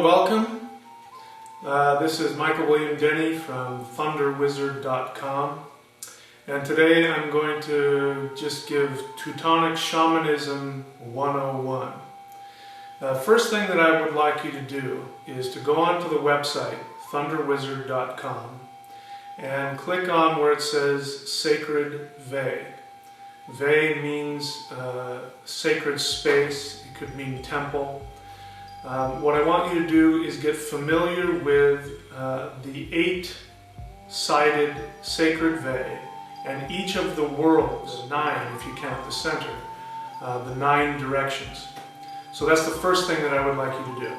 welcome. This is Michael William Denny from ThunderWizarddotcom, and today I'm going to just give Teutonic Shamanism 101. First thing that I would like you to do is to go onto the website ThunderWizarddotcom and click on where it says Sacred Ve. Ve means sacred space. It could mean temple. What I want you to do is get familiar with the 8-sided sacred Ve and each of the worlds, 9 if you count the center, the 9 directions. So that's the first thing that I would like you to do.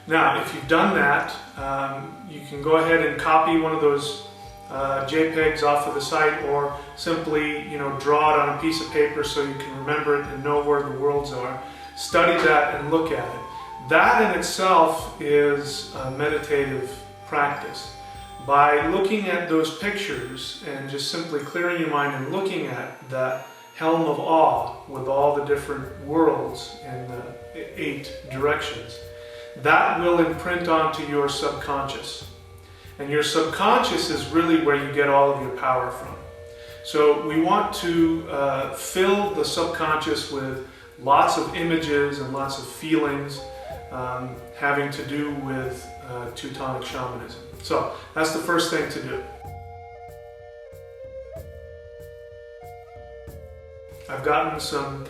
Now, if you've done that, you can go ahead and copy one of those JPEGs off of the site, or simply, draw it on a piece of paper so you can remember it and know where the worlds are. Study that and look at it. That in itself is a meditative practice. By looking at those pictures and just simply clearing your mind and looking at that helm of awe with all the different worlds in the 8 directions, that will imprint onto your subconscious. And your subconscious is really where you get all of your power from. So we want to fill the subconscious with lots of images and lots of feelings having to do with Teutonic Shamanism. So that's the first thing to do. I've gotten some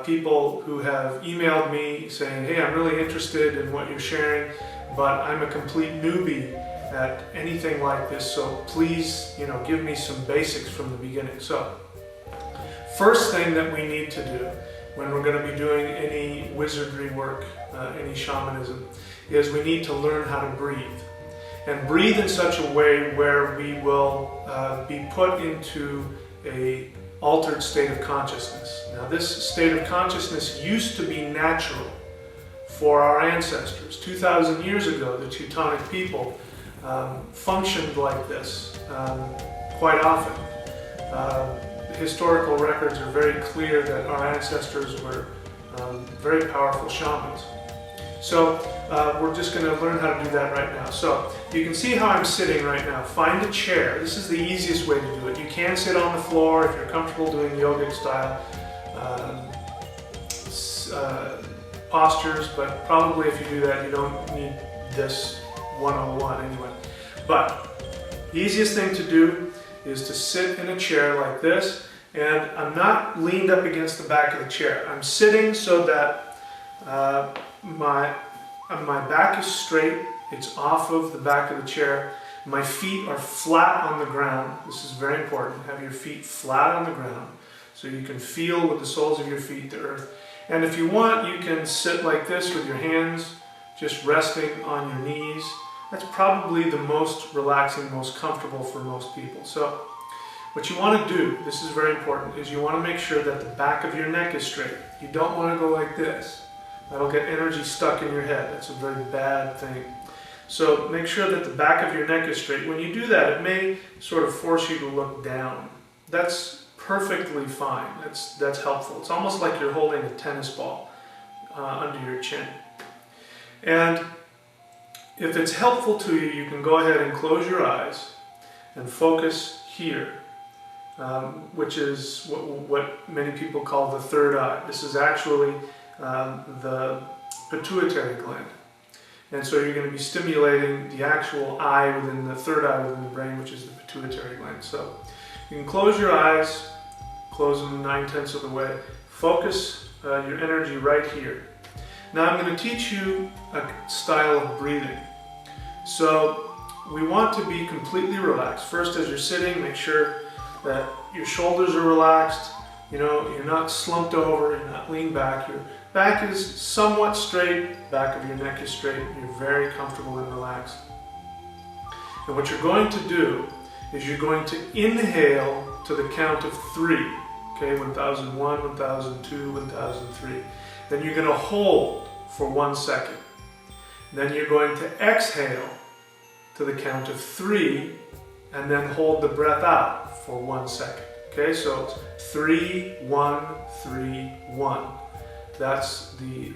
people who have emailed me saying, hey, I'm really interested in what you're sharing, but I'm a complete newbie at anything like this, so please, give me some basics from the beginning. So, first thing that we need to do when we're going to be doing any wizardry work, any shamanism, is we need to learn how to breathe. And breathe in such a way where we will be put into a altered state of consciousness. Now, this state of consciousness used to be natural for our ancestors. 2,000 years ago, the Teutonic people functioned like this quite often. Historical records are very clear that our ancestors were very powerful shamans. So we're just going to learn how to do that right now. So you can see how I'm sitting right now. Find a chair. This is the easiest way to do it. You can sit on the floor if you're comfortable doing yogic style postures, but probably if you do that, you don't need this 101 anyway. But the easiest thing to do is to sit in a chair like this, and I'm not leaned up against the back of the chair. I'm sitting so that my back is straight, it's off of the back of the chair. My feet are flat on the ground. This is very important. Have your feet flat on the ground so you can feel with the soles of your feet the earth. And if you want, you can sit like this with your hands just resting on your knees. That's probably the most relaxing, most comfortable for most people. So what you want to do, this is very important, is you want to make sure that the back of your neck is straight. You don't want to go like this. That'll get energy stuck in your head. That's a very bad thing. So make sure that the back of your neck is straight. When you do that, it may sort of force you to look down. That's perfectly fine. That's helpful. It's almost like you're holding a tennis ball under your chin. And if it's helpful to you, you can go ahead and close your eyes and focus here, which is what many people call the third eye. This is actually the pituitary gland. And so you're going to be stimulating the actual eye within the third eye within the brain, which is the pituitary gland. So you can close your eyes, close them 9/10 of the way. Focus your energy right here. Now I'm going to teach you a style of breathing. So we want to be completely relaxed. First, as you're sitting, make sure that your shoulders are relaxed. You're not slumped over, you're not leaned back. Your back is somewhat straight, back of your neck is straight. You're very comfortable and relaxed. And what you're going to do is you're going to inhale to the count of 3. Okay, 1001, 1002, 1003. Then you're going to hold for 1 second. Then you're going to exhale to the count of 3 and then hold the breath out for 1 second. Okay, so it's 3, 1, 3, 1. That's the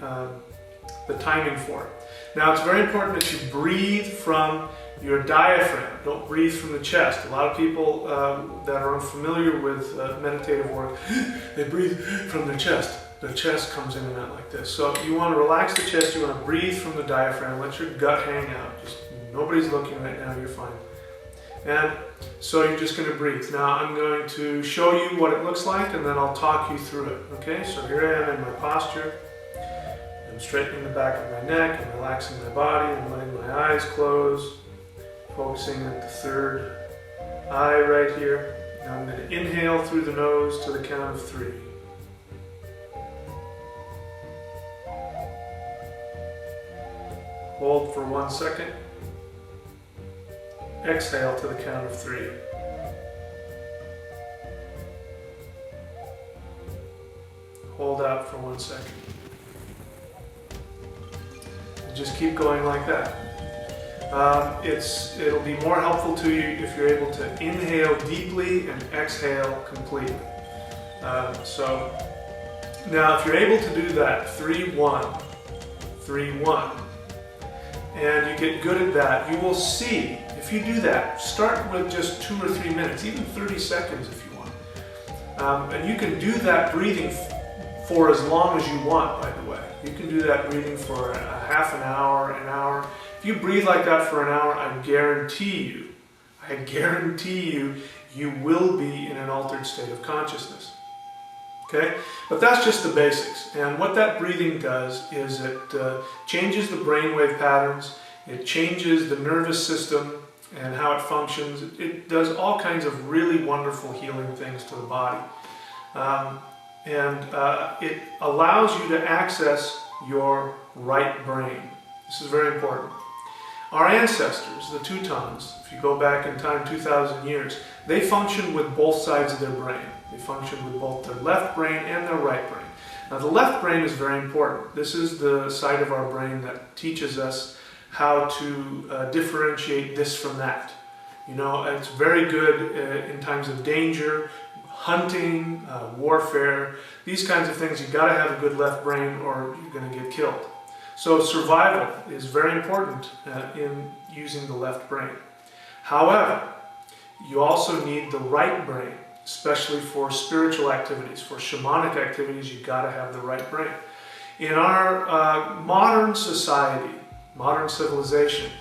the timing for it. Now it's very important that you breathe from your diaphragm. Don't breathe from the chest. A lot of people that are unfamiliar with meditative work, they breathe from their chest. The chest comes in and out like this. So you want to relax the chest, you want to breathe from the diaphragm, let your gut hang out. Just, nobody's looking right now, you're fine. And so you're just going to breathe. Now I'm going to show you what it looks like and then I'll talk you through it. Okay, so here I am in my posture. I'm straightening the back of my neck, I'm relaxing my body, I'm letting my eyes close, focusing at the third eye right here. Now I'm going to inhale through the nose to the count of 3. Hold for 1 second. Exhale to the count of 3. Hold out for 1 second. And just keep going like that. It'll be more helpful to you if you're able to inhale deeply and exhale completely. So now if you're able to do that, 3-1, 3-1, and you get good at that, you will see, if you do that, start with just 2 or 3 minutes, even 30 seconds if you want. And you can do that breathing for as long as you want, by the way. You can do that breathing for a half an hour. If you breathe like that for an hour, I guarantee you, you will be in an altered state of consciousness. Okay? But that's just the basics. And what that breathing does is it changes the brainwave patterns, it changes the nervous system and how it functions. It does all kinds of really wonderful healing things to the body. It allows you to access your right brain. This is very important. Our ancestors, the Teutons, if you go back in time 2,000 years, they functioned with both sides of their brain. They functioned with both their left brain and their right brain. Now the left brain is very important. This is the side of our brain that teaches us how to differentiate this from that. You know, it's very good in times of danger, hunting, warfare, these kinds of things. You've got to have a good left brain or you're going to get killed. So survival is very important in using the left brain. However, you also need the right brain, especially for spiritual activities, for shamanic activities. You've got to have the right brain. In our modern society, modern civilization,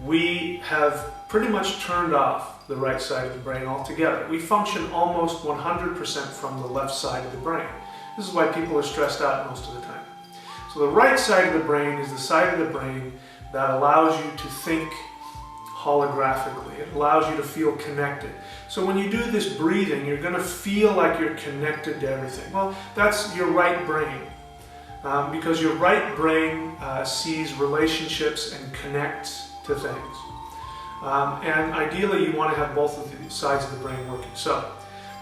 we have pretty much turned off the right side of the brain altogether. We function almost 100% from the left side of the brain. This is why people are stressed out most of the time. So the right side of the brain is the side of the brain that allows you to think holographically. It allows you to feel connected. So when you do this breathing, you're going to feel like you're connected to everything. Well, that's your right brain. Because your right brain sees relationships and connects to things. And ideally you want to have both of the sides of the brain working. So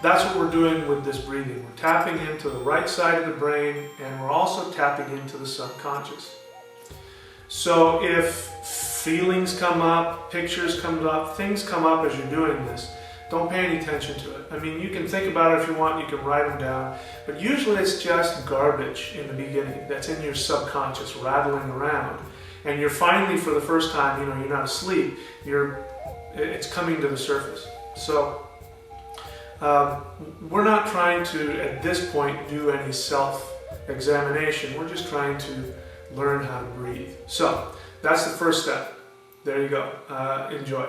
that's what we're doing with this breathing. We're tapping into the right side of the brain and we're also tapping into the subconscious. So if feelings come up, pictures come up, things come up as you're doing this, don't pay any attention to it. I mean, you can think about it if you want, you can write them down, but usually it's just garbage in the beginning that's in your subconscious rattling around. And you're finally, for the first time, you know, you're not asleep, it's coming to the surface. So we're not trying to, at this point, do any self-examination. We're just trying to learn how to breathe. So that's the first step. There you go. Enjoy.